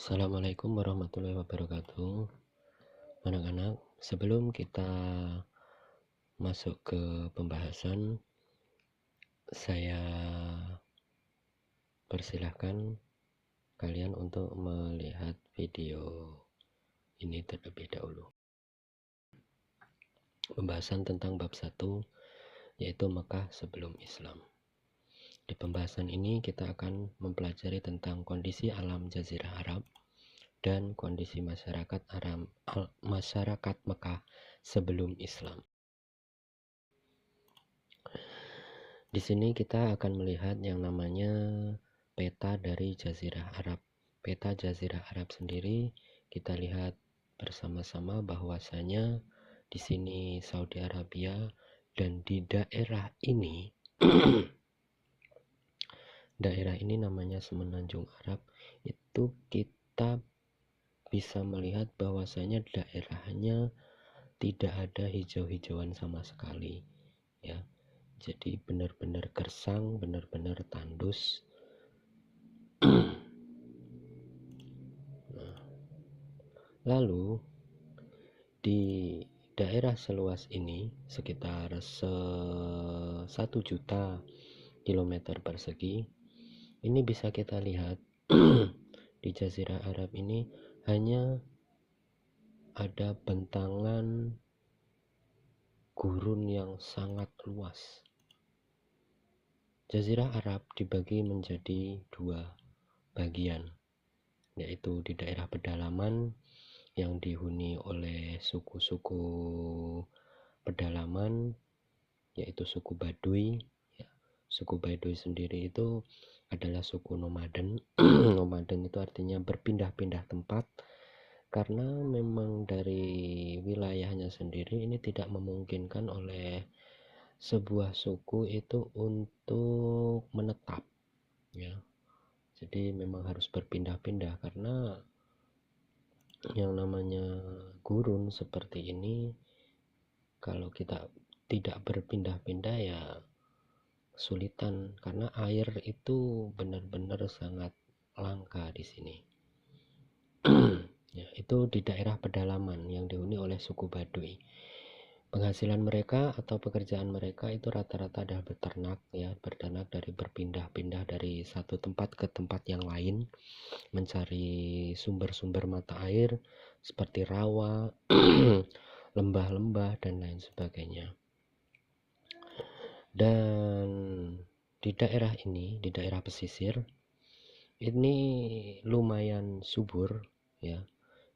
Assalamualaikum warahmatullahi wabarakatuh. Anak-anak, sebelum kita masuk ke pembahasan, saya persilahkan kalian untuk melihat video ini terlebih dahulu. Pembahasan tentang bab 1, yaitu Mekah sebelum Islam. Di pembahasan ini kita akan mempelajari tentang kondisi alam Jazirah Arab dan kondisi masyarakat Mekah sebelum Islam. Di sini kita akan melihat yang namanya peta dari Jazirah Arab. Peta Jazirah Arab sendiri kita lihat bersama-sama bahwasanya di sini Saudi Arabia, dan di daerah ini daerah ini namanya Semenanjung Arab. Itu kita bisa melihat bahwasanya daerahnya tidak ada hijau-hijauan sama sekali, ya. Jadi benar-benar gersang, benar-benar tandus. Nah, lalu di daerah seluas ini sekitar 1 juta kilometer persegi, ini bisa kita lihat di Jazirah Arab ini hanya ada bentangan gurun yang sangat luas. Jazirah Arab dibagi menjadi 2 bagian, yaitu di daerah pedalaman yang dihuni oleh suku-suku pedalaman, yaitu suku Baduy. Suku Baduy sendiri itu adalah suku nomaden. Nomaden itu artinya berpindah-pindah tempat, karena memang dari wilayahnya sendiri ini tidak memungkinkan oleh sebuah suku itu untuk menetap, ya. Jadi memang harus berpindah-pindah, karena yang namanya gurun seperti ini, kalau kita tidak berpindah-pindah ya kesulitan, karena air itu benar-benar sangat langka di sini. Ya, itu di daerah pedalaman yang dihuni oleh suku Baduy. Penghasilan mereka atau pekerjaan mereka itu rata-rata adalah beternak, ya, berternak dari berpindah-pindah dari satu tempat ke tempat yang lain, mencari sumber-sumber mata air seperti rawa, lembah-lembah dan lain sebagainya. Dan di daerah ini, di daerah pesisir ini lumayan subur, ya.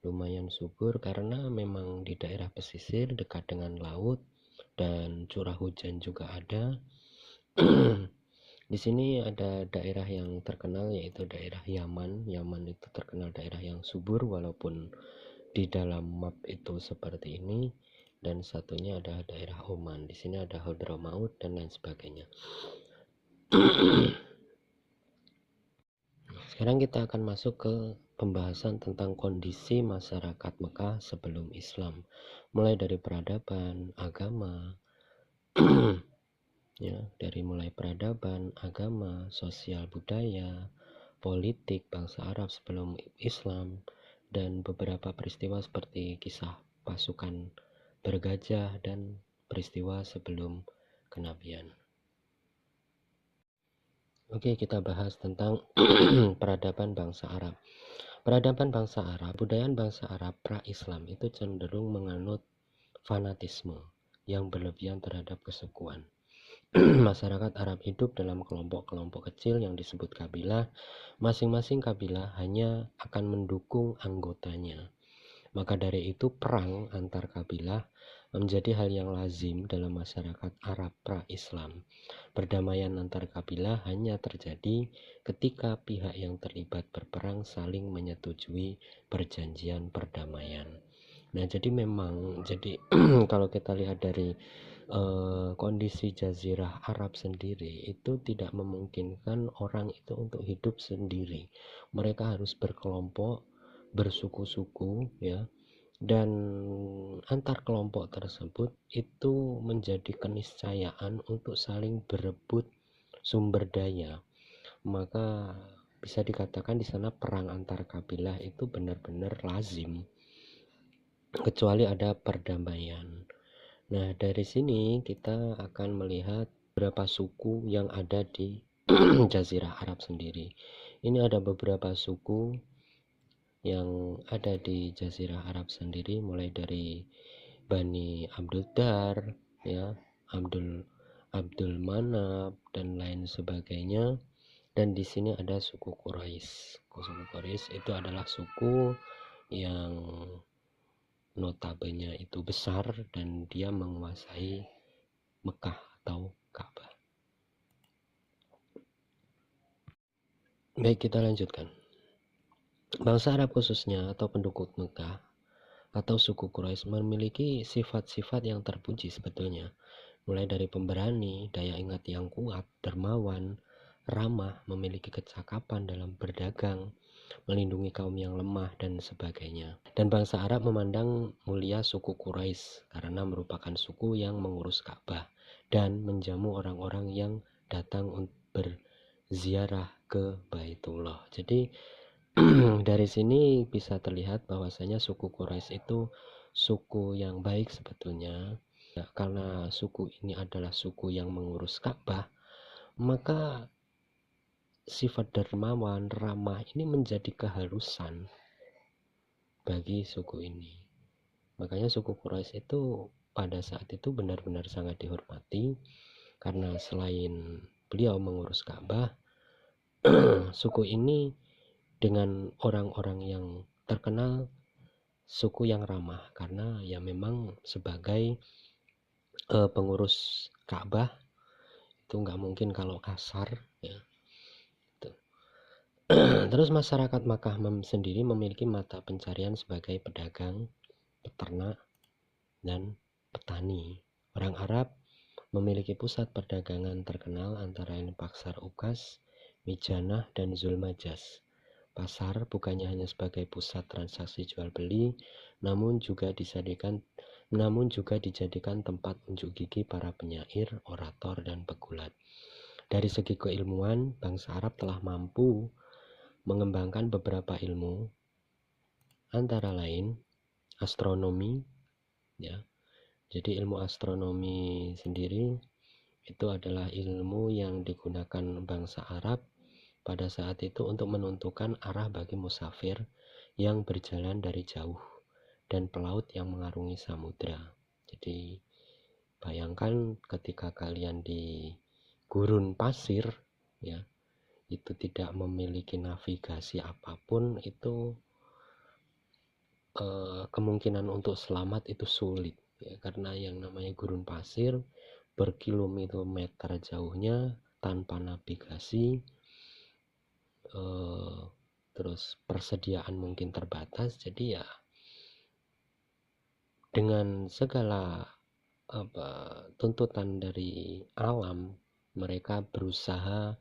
Lumayan subur karena memang di daerah pesisir dekat dengan laut dan curah hujan juga ada. Di sini ada daerah yang terkenal, yaitu daerah Yaman. Yaman itu terkenal daerah yang subur walaupun di dalam map itu seperti ini. Dan satunya ada daerah Oman. Di sini ada Hadramaut dan lain sebagainya. Sekarang kita akan masuk ke pembahasan tentang kondisi masyarakat Mekah sebelum Islam, mulai dari peradaban, agama, ya, dari mulai peradaban, agama, sosial budaya, politik bangsa Arab sebelum Islam, dan beberapa peristiwa seperti kisah pasukan bergajah dan peristiwa sebelum kenabian. Oke, kita bahas tentang peradaban bangsa Arab. Peradaban bangsa Arab, budaya bangsa Arab pra-Islam itu cenderung menganut fanatisme yang berlebihan terhadap kesukuan. Masyarakat Arab hidup dalam kelompok-kelompok kecil yang disebut kabilah. Masing-masing kabilah hanya akan mendukung anggotanya. Maka dari itu perang antar kabilah menjadi hal yang lazim dalam masyarakat Arab pra-Islam. Perdamaian antar kabilah hanya terjadi ketika pihak yang terlibat berperang saling menyetujui perjanjian perdamaian. Nah, jadi memang kalau kita lihat dari kondisi Jazirah Arab sendiri, itu tidak memungkinkan orang itu untuk hidup sendiri. Mereka harus berkelompok, bersuku-suku, ya. Dan antar kelompok tersebut itu menjadi keniscayaan untuk saling berebut sumber daya. Maka bisa dikatakan di sana perang antar kabilah itu benar-benar lazim, kecuali ada perdamaian. Nah, dari sini kita akan melihat beberapa suku yang ada di Jazirah Arab sendiri. Ini ada beberapa suku yang ada di Jazirah Arab sendiri, mulai dari Bani Abdul Dar, ya, Abdul Manab dan lain sebagainya. Dan di sini ada suku Quraisy. Suku Quraisy itu adalah suku yang notabene itu besar dan dia menguasai Mekah atau Ka'bah. Baik, kita lanjutkan. Bangsa Arab khususnya atau penduduk Mekah atau suku Quraisy memiliki sifat-sifat yang terpuji sebetulnya, mulai dari pemberani, daya ingat yang kuat, dermawan, ramah, memiliki kecakapan dalam berdagang, melindungi kaum yang lemah, dan sebagainya. Dan bangsa Arab memandang mulia suku Quraisy karena merupakan suku yang mengurus Ka'bah dan menjamu orang-orang yang datang berziarah ke Baitullah. Jadi dari sini bisa terlihat bahwasanya suku Quraisy itu suku yang baik sebetulnya. Ya, karena suku ini adalah suku yang mengurus Ka'bah, maka sifat dermawan, ramah ini menjadi keharusan bagi suku ini. Makanya suku Quraisy itu pada saat itu benar-benar sangat dihormati, karena selain beliau mengurus Ka'bah, suku ini dengan orang-orang yang terkenal suku yang ramah, karena ya memang sebagai pengurus Ka'bah itu nggak mungkin kalau kasar, ya. Terus masyarakat Makkah sendiri memiliki mata pencarian sebagai pedagang, peternak, dan petani. Orang Arab memiliki pusat perdagangan terkenal antara lain Pasar Ukas, Mijanah, dan Zulmajas. Pasar bukannya hanya sebagai pusat transaksi jual beli, namun juga dijadikan tempat unjuk gigi para penyair, orator, dan pegulat. Dari segi keilmuan, bangsa Arab telah mampu mengembangkan beberapa ilmu, antara lain astronomi, ya. Jadi ilmu astronomi sendiri itu adalah ilmu yang digunakan bangsa Arab pada saat itu untuk menentukan arah bagi musafir yang berjalan dari jauh dan pelaut yang mengarungi samudra. Jadi bayangkan ketika kalian di gurun pasir, ya, itu tidak memiliki navigasi apapun, itu kemungkinan untuk selamat itu sulit, ya, karena yang namanya gurun pasir berkilometer jauhnya tanpa navigasi, terus persediaan mungkin terbatas. Jadi ya dengan segala tuntutan dari alam, mereka berusaha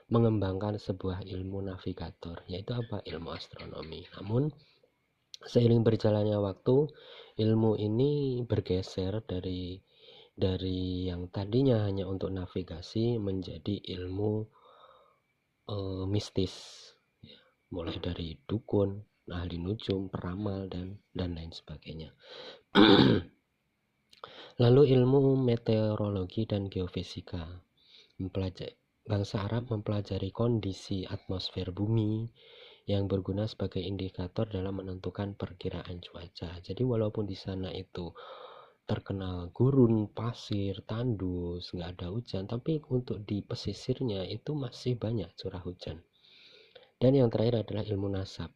mengembangkan sebuah ilmu navigator, yaitu apa? Ilmu astronomi. Namun seiring berjalannya waktu, ilmu ini bergeser dari yang tadinya hanya untuk navigasi menjadi ilmu mistis, ya, mulai dari dukun, ahli nujum, peramal, dan lain sebagainya. Lalu ilmu meteorologi dan geofisika. Bangsa Arab mempelajari kondisi atmosfer bumi yang berguna sebagai indikator dalam menentukan perkiraan cuaca. Jadi walaupun di sana itu terkenal gurun, pasir, tandus, nggak ada hujan, tapi untuk di pesisirnya itu masih banyak curah hujan. Dan yang terakhir adalah ilmu nasab.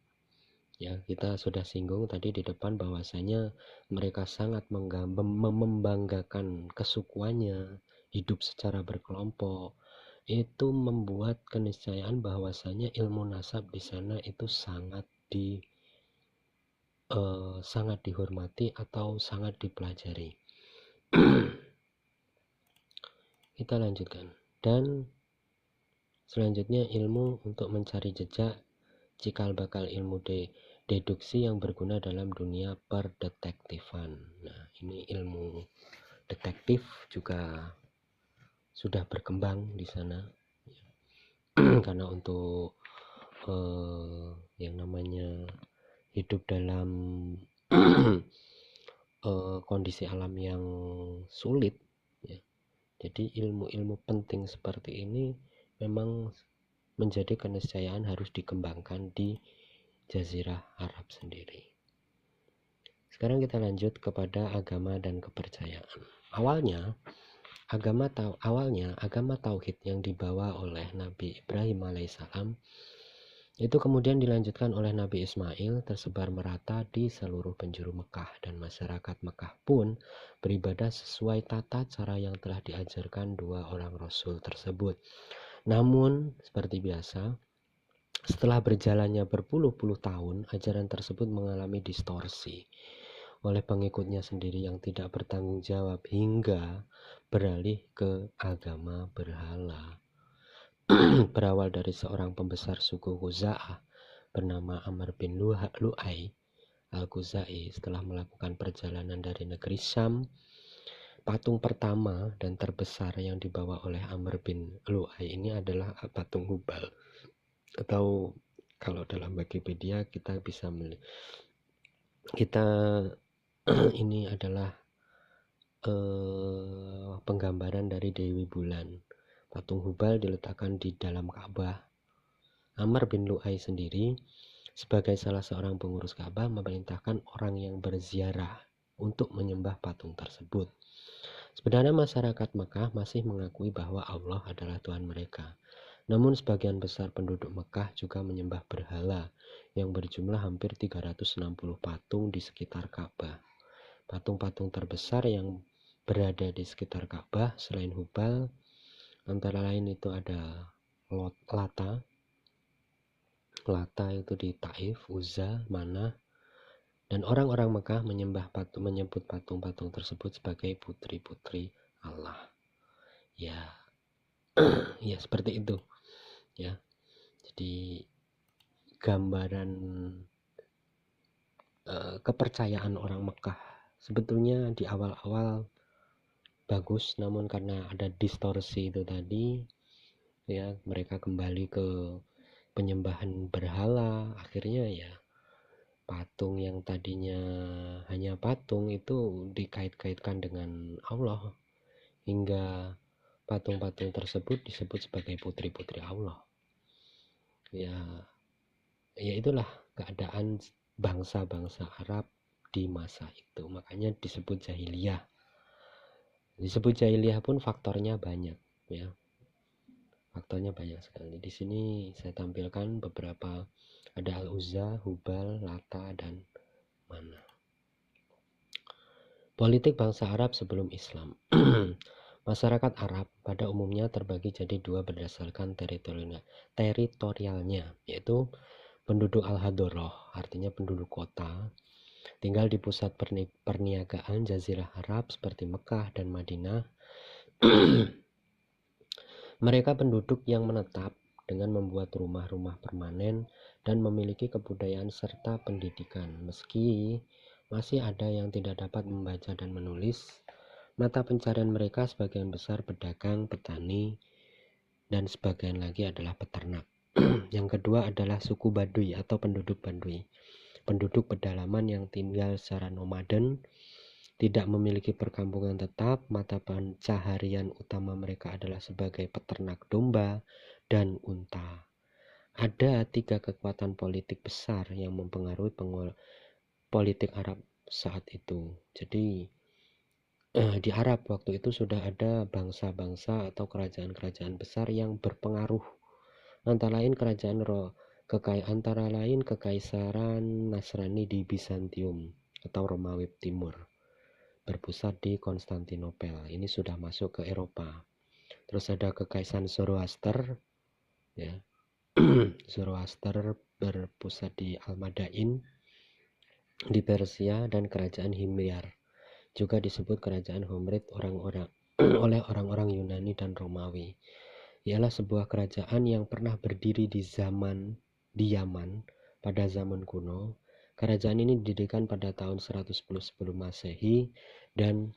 Ya, kita sudah singgung tadi di depan bahwasanya mereka sangat membanggakan kesukuannya, hidup secara berkelompok. Itu membuat keniscayaan bahwasanya ilmu nasab di sana itu sangat dihormati atau sangat dipelajari. Kita lanjutkan. Dan selanjutnya ilmu untuk mencari jejak, cikal bakal ilmu deduksi yang berguna dalam dunia perdetektifan. Nah, ini ilmu detektif juga sudah berkembang di sana. karena untuk yang namanya hidup dalam kondisi alam yang sulit ya. Jadi ilmu-ilmu penting seperti ini memang menjadi keniscayaan harus dikembangkan di Jazirah Arab sendiri. Sekarang kita lanjut kepada agama dan kepercayaan. Awalnya agama tauhid yang dibawa oleh Nabi Ibrahim alaihissalam itu kemudian dilanjutkan oleh Nabi Ismail, tersebar merata di seluruh penjuru Mekah, dan masyarakat Mekah pun beribadah sesuai tata cara yang telah diajarkan dua orang Rasul tersebut. Namun seperti biasa, setelah berjalannya berpuluh-puluh tahun, ajaran tersebut mengalami distorsi oleh pengikutnya sendiri yang tidak bertanggung jawab hingga beralih ke agama berhala. Berawal dari seorang pembesar suku Khuza'ah bernama Amr bin Lu'ay al-Khuzai. Setelah melakukan perjalanan dari negeri Syam, patung pertama dan terbesar yang dibawa oleh Amr bin Lu'ay ini adalah patung Hubal, atau kalau dalam Wikipedia kita bisa ini adalah penggambaran dari Dewi Bulan. Patung Hubal diletakkan di dalam Ka'bah. Amr bin Lu'ay sendiri sebagai salah seorang pengurus Ka'bah memerintahkan orang yang berziarah untuk menyembah patung tersebut. Sebenarnya masyarakat Mekah masih mengakui bahwa Allah adalah Tuhan mereka. Namun sebagian besar penduduk Mekah juga menyembah berhala yang berjumlah hampir 360 patung di sekitar Ka'bah. Patung-patung terbesar yang berada di sekitar Ka'bah selain Hubal antara lain itu ada Lata itu di Taif, Uzza, Manah, dan orang-orang Mekah menyebut patung-patung tersebut sebagai putri-putri Allah. Ya, ya seperti itu. Ya, jadi gambaran kepercayaan orang Mekah sebetulnya di awal-awal bagus, namun karena ada distorsi itu tadi, ya mereka kembali ke penyembahan berhala, akhirnya ya patung yang tadinya hanya patung itu dikait-kaitkan dengan Allah hingga patung-patung tersebut disebut sebagai putri-putri Allah. Ya itulah keadaan bangsa-bangsa Arab di masa itu, makanya disebut jahiliyah. Disebut jahiliyah pun faktornya banyak ya. Faktornya banyak sekali. Di sini saya tampilkan beberapa, ada Al-Uzza, Hubal, Lata, dan Manah. Politik bangsa Arab sebelum Islam. Masyarakat Arab pada umumnya terbagi jadi dua berdasarkan teritorialnya, yaitu penduduk Al-Hadoroh, artinya penduduk kota, tinggal di pusat perniagaan Jazirah Arab seperti Mekah dan Madinah. Mereka penduduk yang menetap dengan membuat rumah-rumah permanen dan memiliki kebudayaan serta pendidikan. Meski masih ada yang tidak dapat membaca dan menulis, mata pencarian mereka sebagian besar pedagang, petani, dan sebagian lagi adalah peternak. Yang kedua adalah suku Baduy atau penduduk Baduy, penduduk pedalaman yang tinggal secara nomaden, tidak memiliki perkampungan tetap. Mata pencaharian utama mereka adalah sebagai peternak domba dan unta. Ada 3 kekuatan politik besar yang mempengaruhi politik Arab saat itu. Jadi di Arab waktu itu sudah ada bangsa-bangsa atau kerajaan-kerajaan besar yang berpengaruh. Antara lain Kekaisaran Nasrani di Bizantium atau Romawi Timur, berpusat di Konstantinopel. Ini sudah masuk ke Eropa. Terus ada Kekaisaran Zoroaster, ya. Zoroaster berpusat di Al-Madain di Persia, dan Kerajaan Himyar, juga disebut Kerajaan Homrid oleh orang-orang Yunani dan Romawi. Ialah sebuah kerajaan yang pernah berdiri di Yaman pada zaman kuno. Kerajaan ini didirikan pada tahun 110 sebelum Masehi dan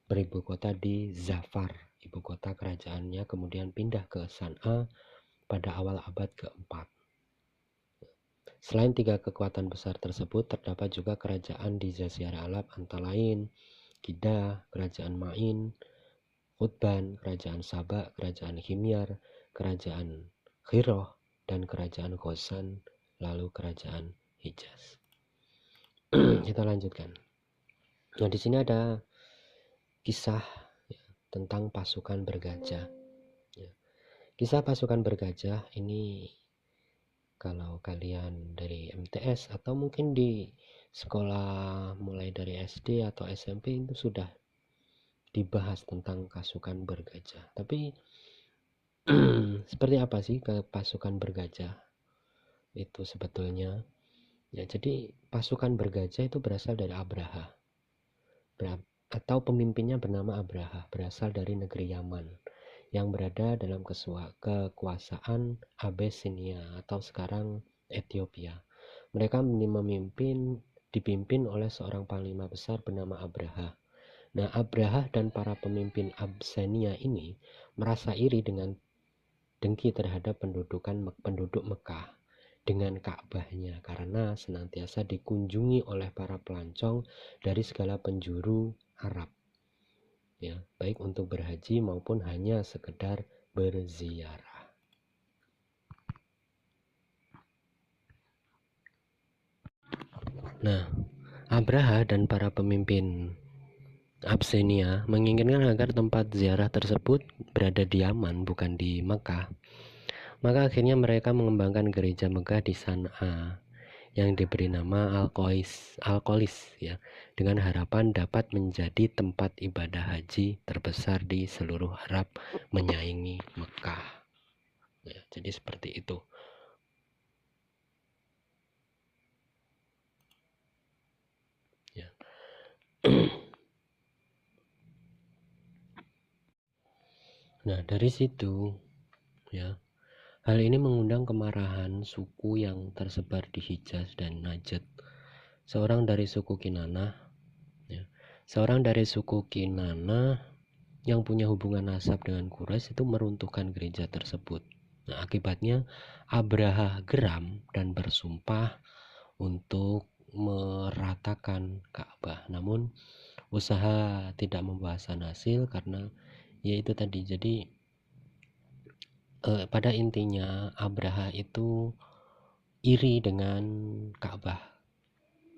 beribu kota di Zafar, ibu kota kerajaannya, kemudian pindah ke San'a pada awal abad keempat. Selain tiga kekuatan besar tersebut, terdapat juga kerajaan di Jazirah Arab antara lain Kida, kerajaan Ma'in, Khutban, kerajaan Saba, kerajaan Himyar, kerajaan Khiroh, dan kerajaan Khosan, lalu kerajaan Hijaz. Kita lanjutkan. Nah, di sini ada kisah tentang pasukan bergajah. Kisah pasukan bergajah ini kalau kalian dari MTS atau mungkin di sekolah mulai dari SD atau SMP itu sudah dibahas tentang pasukan bergajah. Tapi seperti apa sih ke pasukan bergajah itu sebetulnya? Ya, jadi pasukan bergajah itu berasal dari Abraha. Atau pemimpinnya bernama Abraha, berasal dari negeri Yaman yang berada dalam kekuasaan Abyssinia atau sekarang Ethiopia. Mereka dipimpin oleh seorang panglima besar bernama Abraha. Nah, Abraha dan para pemimpin Abyssinia ini merasa iri dengan dengki terhadap penduduk Mekah dengan Ka'bahnya karena senantiasa dikunjungi oleh para pelancong dari segala penjuru Arab. Ya, baik untuk berhaji maupun hanya sekedar berziarah. Nah, Abraha dan para pemimpin Abyssinia menginginkan agar tempat ziarah tersebut berada di Yaman, bukan di Mekah. Maka akhirnya mereka mengembangkan gereja Mekah di San'a yang diberi nama Al-Qolis ya, dengan harapan dapat menjadi tempat ibadah haji terbesar di seluruh Arab menyaingi Mekah. Ya, jadi seperti itu. Ya. Nah, dari situ ya, hal ini mengundang kemarahan suku yang tersebar di Hijaz dan Najd. Seorang dari suku Kinanah yang punya hubungan nasab dengan Quraisy itu meruntuhkan gereja tersebut. Nah, akibatnya Abraha geram dan bersumpah untuk meratakan Ka'bah. Namun usaha tidak membuahkan hasil karena yaitu tadi. Jadi pada intinya Abraha itu iri dengan Ka'bah.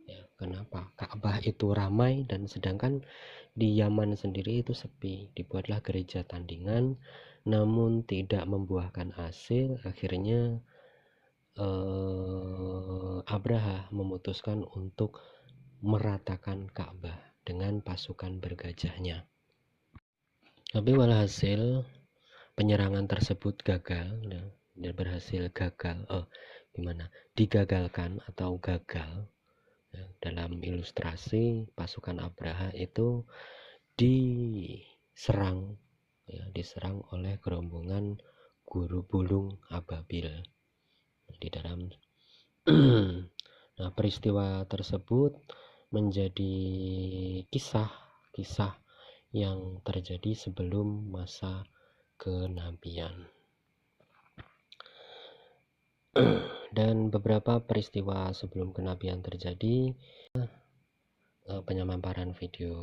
Ya, kenapa? Ka'bah itu ramai dan sedangkan di Yaman sendiri itu sepi. Dibuatlah gereja tandingan namun tidak membuahkan hasil. Akhirnya Abraha memutuskan untuk meratakan Ka'bah dengan pasukan bergajahnya. Tapi walhasil penyerangan tersebut gagal dan digagalkan atau gagal. Dalam ilustrasi pasukan Abraha itu diserang oleh gerombongan guru bulung ababil di dalam nah, peristiwa tersebut menjadi kisah yang terjadi sebelum masa kenabian. Dan beberapa peristiwa sebelum kenabian terjadi. Penyamaran video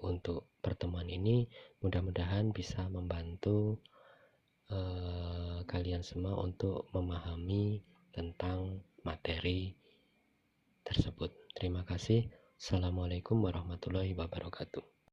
untuk pertemuan ini mudah-mudahan bisa membantu kalian semua untuk memahami tentang materi tersebut. Terima kasih. Assalamualaikum warahmatullahi wabarakatuh.